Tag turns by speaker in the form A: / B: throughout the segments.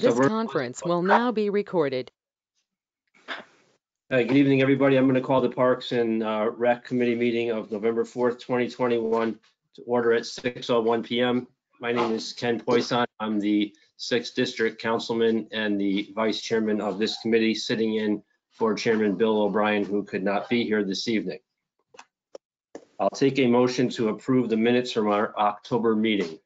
A: This conference will now be recorded.
B: Good evening, everybody. I'm going to call the Parks and Rec Committee meeting of November 4th, 2021 to order at 6:01 p.m. My name is Ken Poisson. I'm the 6th District Councilman and the Vice Chairman of this committee, sitting in for Chairman Bill O'Brien, who could not be here this evening. I'll take a motion to approve the minutes from our October meeting.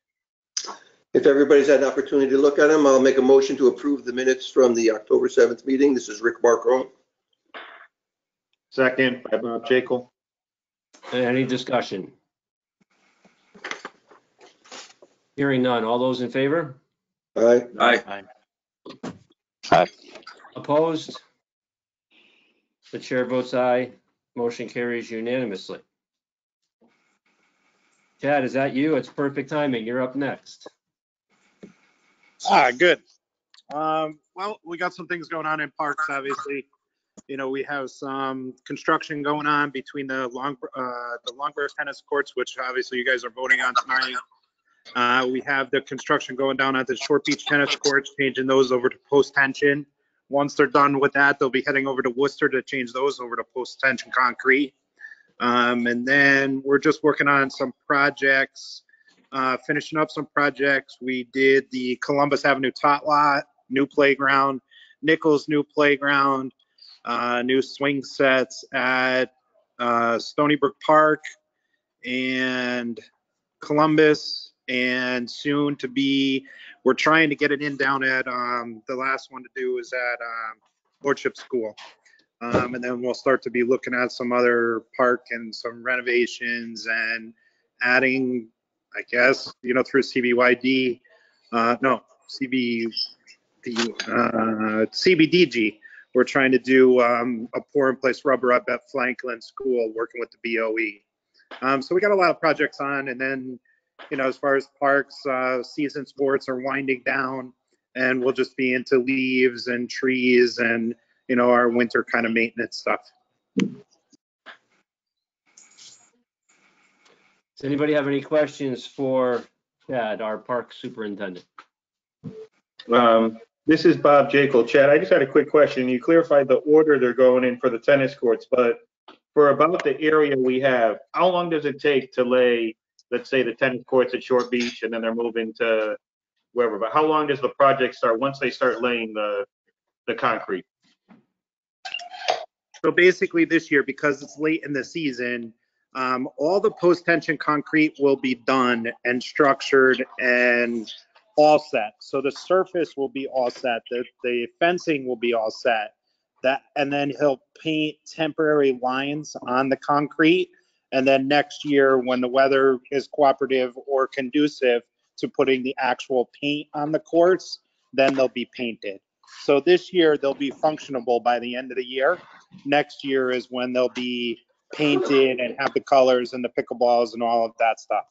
C: If everybody's had an opportunity to look at them, I'll make a motion to approve the minutes from the October 7th meeting. This is Rick Barcone.
D: Second by Bob Jekyll.
B: Any discussion? Hearing none. All those in favor?
C: Aye.
D: Aye.
E: Aye.
B: Opposed? The chair votes aye. Motion carries unanimously. Chad, is that you? It's perfect timing. You're up next.
F: Good. Well, we got some things going on in parks, obviously. You know, we have some construction going on between the Longborough tennis courts, which obviously you guys are voting on tonight. We have the construction going down at the Short Beach tennis courts, changing those over to post-tension. Once they're done with that, they'll be heading over to Worcester to change those over to post-tension concrete. And then we're just working on some projects, finishing up some projects. We did the Columbus Avenue tot lot, new playground, Nichols new playground, new swing sets at Stony Brook Park and Columbus, and soon to be, we're trying to get it in down at the last one to do is at Lordship School. And then we'll start to be looking at some other park and some renovations and adding, I guess, you know, through CBYD, CBDG. We're trying to do a pour in place rubber up at Franklin School, working with the BOE. So we got a lot of projects on, and then, you know, as far as parks, season sports are winding down, and we'll just be into leaves and trees and, you know, our winter kind of maintenance stuff.
B: Does anybody have any questions for Chad, our park superintendent?
D: This is Bob Jekyll. Chad, I just had a quick question. You clarified the order they're going in for the tennis courts, but for about the area we have, how long does it take to lay, let's say, the tennis courts at Short Beach, and then they're moving to wherever? But how long does the project start once they start laying the concrete?
F: So basically this year, because it's late in the season, all the post-tension concrete will be done and structured and all set. So the surface will be all set. The fencing will be all set. And then he'll paint temporary lines on the concrete. And then next year, when the weather is cooperative or conducive to putting the actual paint on the courts, then they'll be painted. So this year they'll be functionable by the end of the year. Next year is when they'll be painted and have the colors and the pickleballs and all of that stuff.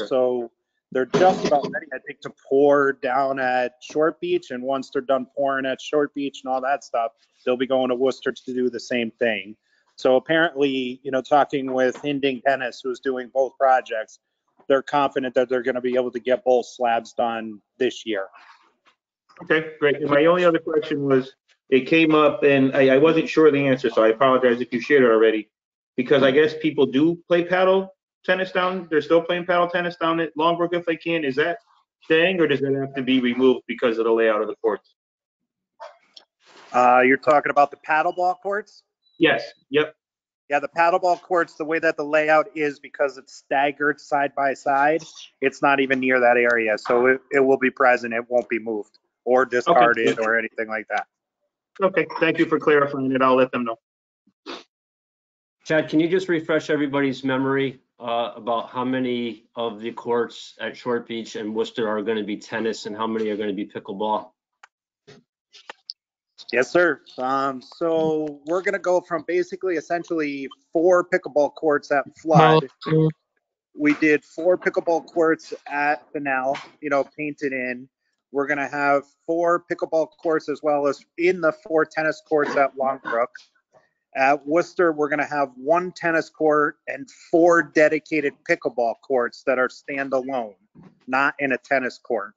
F: So they're just about ready, I think, to pour down at Short Beach. And once they're done pouring at Short Beach and all that stuff, they'll be going to Worcester to do the same thing. So apparently, you know, talking with Hinding Tennis, who's doing both projects, they're confident that they're going to be able to get both slabs done this year.
D: Okay, great. And my only other question was, it came up and I wasn't sure of the answer, so I apologize if you shared it already, because I guess people do play paddle tennis down. They're still playing paddle tennis down at Longbrook if they can. Is that staying, or does it have to be removed because of the layout of the courts?
F: You're talking about the paddleball courts?
D: Yes. Yep.
F: Yeah, the paddleball courts, the way that the layout is, because it's staggered side by side, it's not even near that area. So it will be present. It won't be moved or discarded or anything like that.
D: Okay, thank you for clarifying it. I'll let them know.
B: Chad, can you just refresh everybody's memory about how many of the courts at Short Beach and Worcester are going to be tennis and how many are going to be pickleball?
F: Yes, sir. So we're going to go from basically essentially 4 pickleball courts at Flood. We did 4 pickleball courts at Fennell, you know, painted in. We're going to have 4 pickleball courts as well as in the 4 tennis courts at Longbrook. At Worcester, we're going to have 1 tennis court and 4 dedicated pickleball courts that are standalone, not in a tennis court.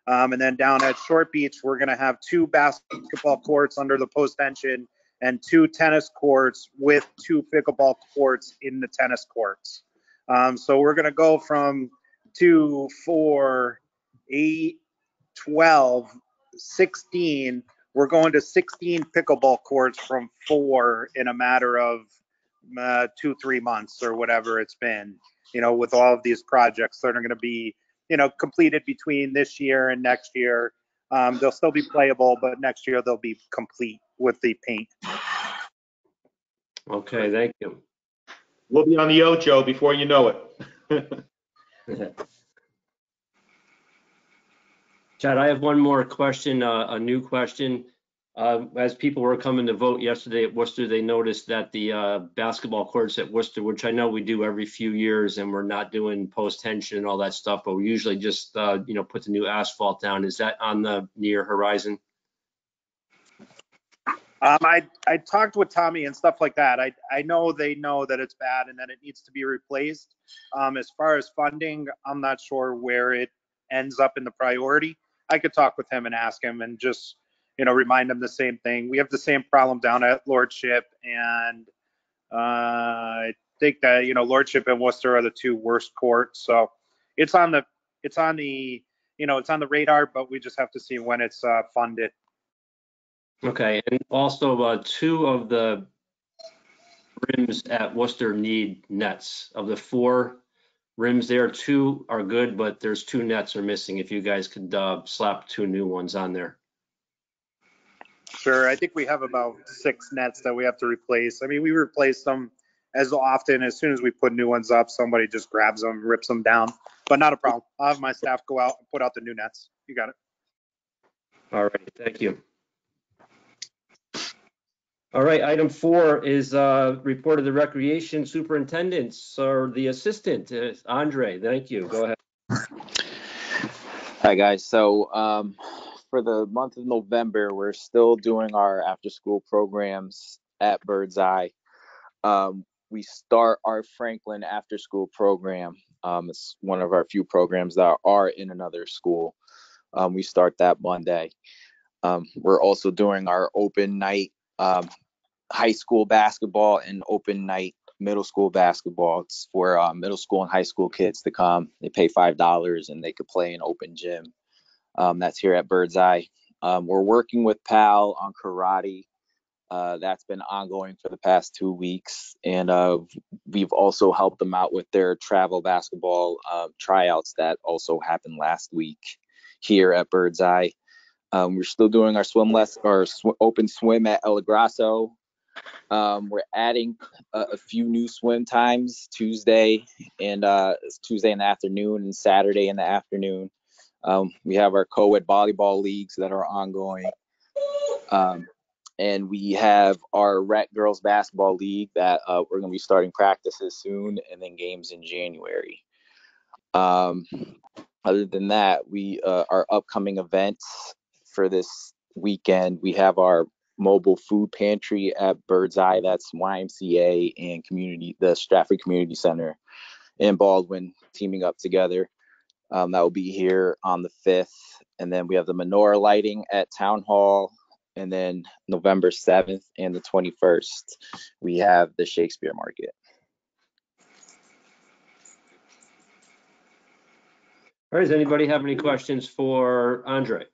F: And then down at Short Beach, we're going to have 2 basketball courts under the post tension and 2 tennis courts with 2 pickleball courts in the tennis courts. So we're going to go from 2, 4, 8, 12, 16. We're going to 16 pickleball courts from 4 in a matter of 2-3 months or whatever it's been, with all of these projects that are going to be completed between this year and next year. They'll still be playable, but next year they'll be complete with the paint.
B: Okay, thank you.
D: We'll be on the Ocho before you know it.
B: Chad, I have one more question, a new question. As people were coming to vote yesterday at Worcester, they noticed that the basketball courts at Worcester, which I know we do every few years, and we're not doing post tension and all that stuff, but we usually just put the new asphalt down. Is that on the near horizon?
F: I talked with Tommy and stuff like that. I know they know that it's bad and that it needs to be replaced. As far as funding, I'm not sure where it ends up in the priority. I could talk with him and ask him and just remind him the same thing. We have the same problem down at Lordship, and I think that Lordship and Worcester are the 2 worst courts. So it's on the radar, but we just have to see when it's funded.
B: Okay, and also 2 of the rims at Worcester need nets. Of the 4 rims there, 2 are good, but there's 2 nets are missing. If you guys could slap 2 new ones on there.
F: Sure, I think we have about 6 nets that we have to replace. I mean, we replace them as often. As soon as we put new ones up, somebody just grabs them, rips them down, but not a problem. I'll have my staff go out and put out the new nets. You got it.
B: All right, thank you. All right, item 4 is report of the recreation superintendents or the assistant. Andre, thank you. Go ahead.
E: Hi, guys. So for the month of November, we're still doing our after-school programs at Bird's Eye. We start our Franklin after-school program. It's one of our few programs that are in another school. We start that Monday. We're also doing our open night high school basketball and open night middle school basketball. It's for middle school and high school kids to come. They pay $5 and they could play in open gym. That's here at Bird's Eye. We're working with PAL on karate. That's been ongoing for the past 2 weeks. And we've also helped them out with their travel basketball tryouts that also happened last week here at Bird's Eye. We're still doing our open swim at El Grasso. We're adding a few new swim times, Tuesday in the afternoon and Saturday in the afternoon. We have our co-ed volleyball leagues that are ongoing. And we have our rec girls basketball league that we're going to be starting practices soon and then games in January. Other than that, our upcoming events for this weekend, we have our mobile food pantry at Bird's Eye. That's YMCA and the Stratford Community Center and Baldwin teaming up together. That will be here on the 5th. And then we have the menorah lighting at Town Hall. And then November 7th and the 21st, we have the Shakespeare Market.
B: All right, does anybody have any questions for Andre?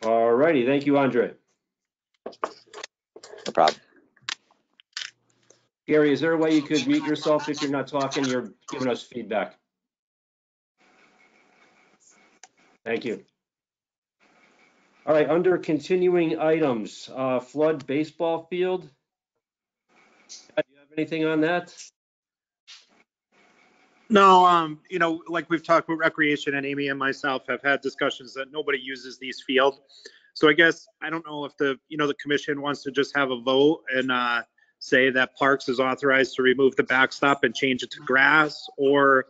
B: All righty, thank you, Andre.
E: No problem.
B: Gary, is there a way you could mute yourself if you're not talking? You're giving us feedback. Thank you. All right, under continuing items, flood baseball field. Do you have anything on that?
F: No, like we've talked with recreation, and Amy and myself have had discussions that nobody uses these fields. So I guess I don't know if the commission wants to just have a vote and say that Parks is authorized to remove the backstop and change it to grass, or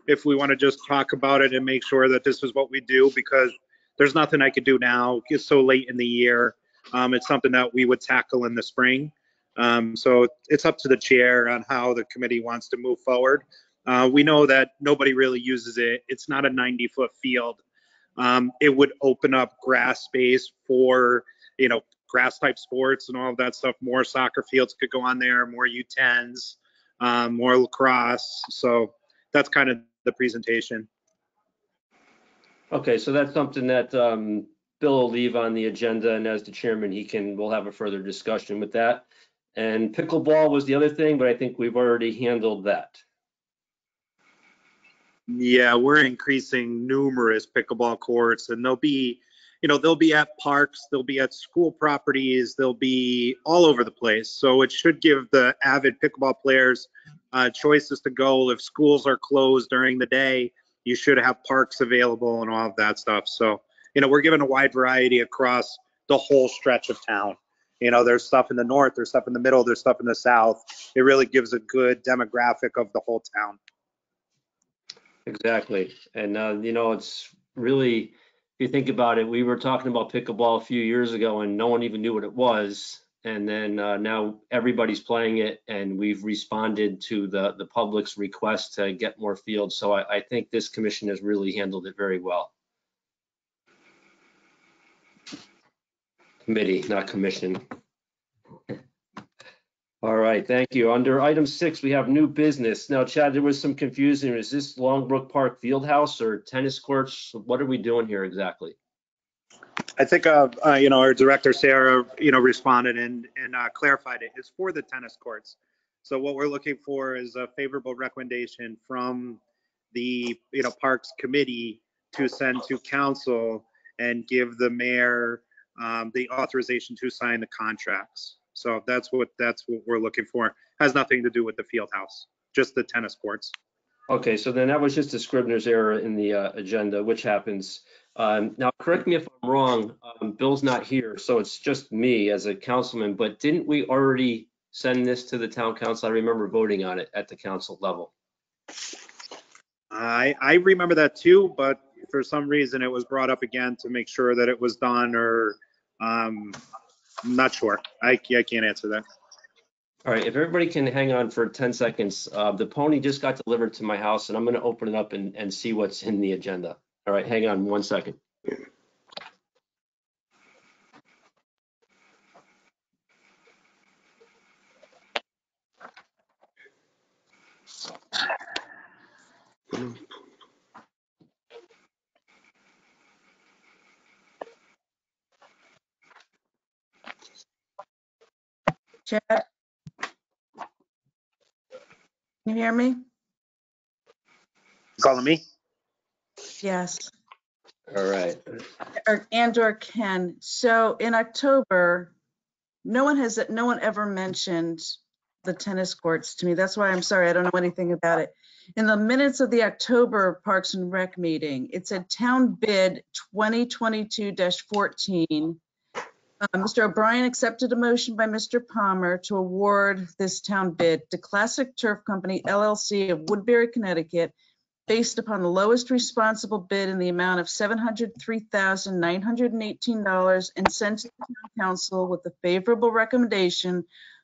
F: if we want to just talk about it and make sure that this is what we do, because there's nothing I could do now. It's so late in the year. It's something that we would tackle in the spring. So it's up to the chair on how the committee wants to move forward. We know that nobody really uses it. It's not a 90-foot field. It would open up grass space for, grass type sports and all of that stuff. More soccer fields could go on there, more U10s, more lacrosse. So that's kind of the presentation.
B: Okay, so that's something that Bill will leave on the agenda, and as the chairman, we'll have a further discussion with that. And pickleball was the other thing, but I think we've already handled that.
F: Yeah, we're increasing numerous pickleball courts, and they'll be at parks, they'll be at school properties, they'll be all over the place. So it should give the avid pickleball players choices to go. If schools are closed during the day, you should have parks available and all of that stuff. So, we're given a wide variety across the whole stretch of town. There's stuff in the north, there's stuff in the middle, there's stuff in the south. It really gives a good demographic of the whole town.
B: Exactly. And, it's really, if you think about it, we were talking about pickleball a few years ago and no one even knew what it was. And then now everybody's playing it, and we've responded to the public's request to get more fields. So I think this commission has really handled it very well. Committee, not commission. All right, thank you. Under item 6, we have new business. Now, Chad, there was some confusion. Is this Longbrook Park Fieldhouse or tennis courts? What are we doing here exactly?
F: I think, our director, Sarah, responded and clarified it. It's for the tennis courts. So what we're looking for is a favorable recommendation from the, Parks Committee to send to council and give the mayor the authorization to sign the contracts. So that's what we're looking for. Has nothing to do with the field house, just the tennis courts.
B: Okay, so then that was just a Scribner's error in the agenda, which happens. Now, correct me if I'm wrong, Bill's not here, so it's just me as a councilman, but didn't we already send this to the town council? I remember voting on it at the council level.
F: I remember that too, but for some reason it was brought up again to make sure that it was done, or I'm not sure. I can't answer that.
B: All right, if everybody can hang on for 10 seconds, the pony just got delivered to my house, and I'm going to open it up and see what's in the agenda. All right, hang on 1 second.
G: Chad? Can you hear me?
F: Calling me?
G: Yes.
B: All right.
G: Or Ken. So in October, no one ever mentioned the tennis courts to me. That's why I'm sorry, I don't know anything about it. In the minutes of the October Parks and Rec meeting, it said town bid 2022-14. Mr. O'Brien accepted a motion by Mr. Palmer to award this town bid to Classic Turf Company LLC of Woodbury, Connecticut, based upon the lowest responsible bid in the amount of $703,918, and sent to the town council with a favorable recommendation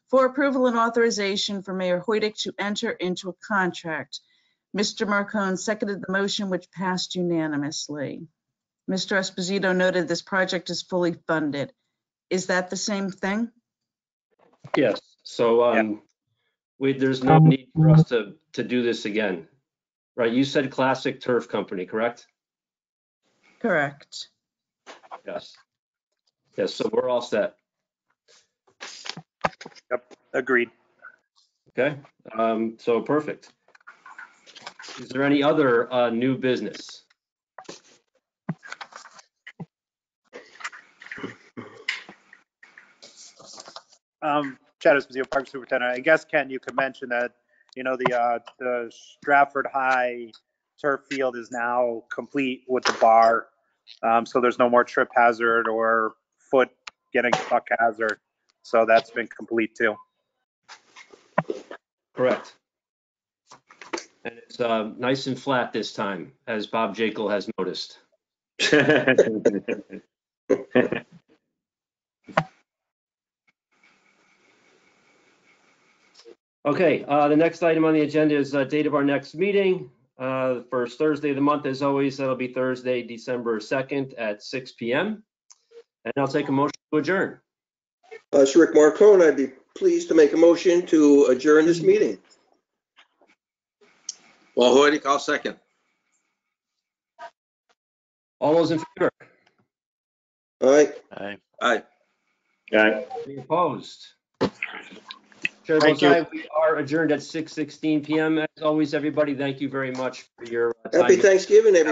G: for approval and authorization for Mayor Hoydick to enter into a contract. Mr. Marcone seconded the motion, which passed unanimously. Mr. Esposito noted this project is fully funded. Is that the same thing?
B: Yes. So there's no need for us to do this again, right? You said Classic Turf Company, correct?
G: Correct.
B: Yes. Yes. So we're all set.
F: Yep, agreed.
B: Okay. So perfect. Is there any other new business?
F: Chad Esposito, Park Superintendent. I guess, Ken, you could mention that, the Stratford High turf field is now complete with the bar. So there's no more trip hazard or foot getting stuck hazard. So that's been complete too.
B: Correct. And it's nice and flat this time, as Bob Jekyll has noticed. Okay, the next item on the agenda is date of our next meeting. The first Thursday of the month, as always, that'll be Thursday, December 2nd at 6 p.m. And I'll take a motion to adjourn.
C: It's Rick Marcone. I'd be pleased to make a motion to adjourn this meeting.
H: Well, Hoydick, I'll second.
B: All those in favor?
C: All right.
H: Aye.
B: Any opposed? Chair
D: Thank
B: votes
D: you.
B: aye. We are adjourned at 6:16 p.m. As always, everybody, thank you very much for your time.
C: Happy Thanksgiving, everybody.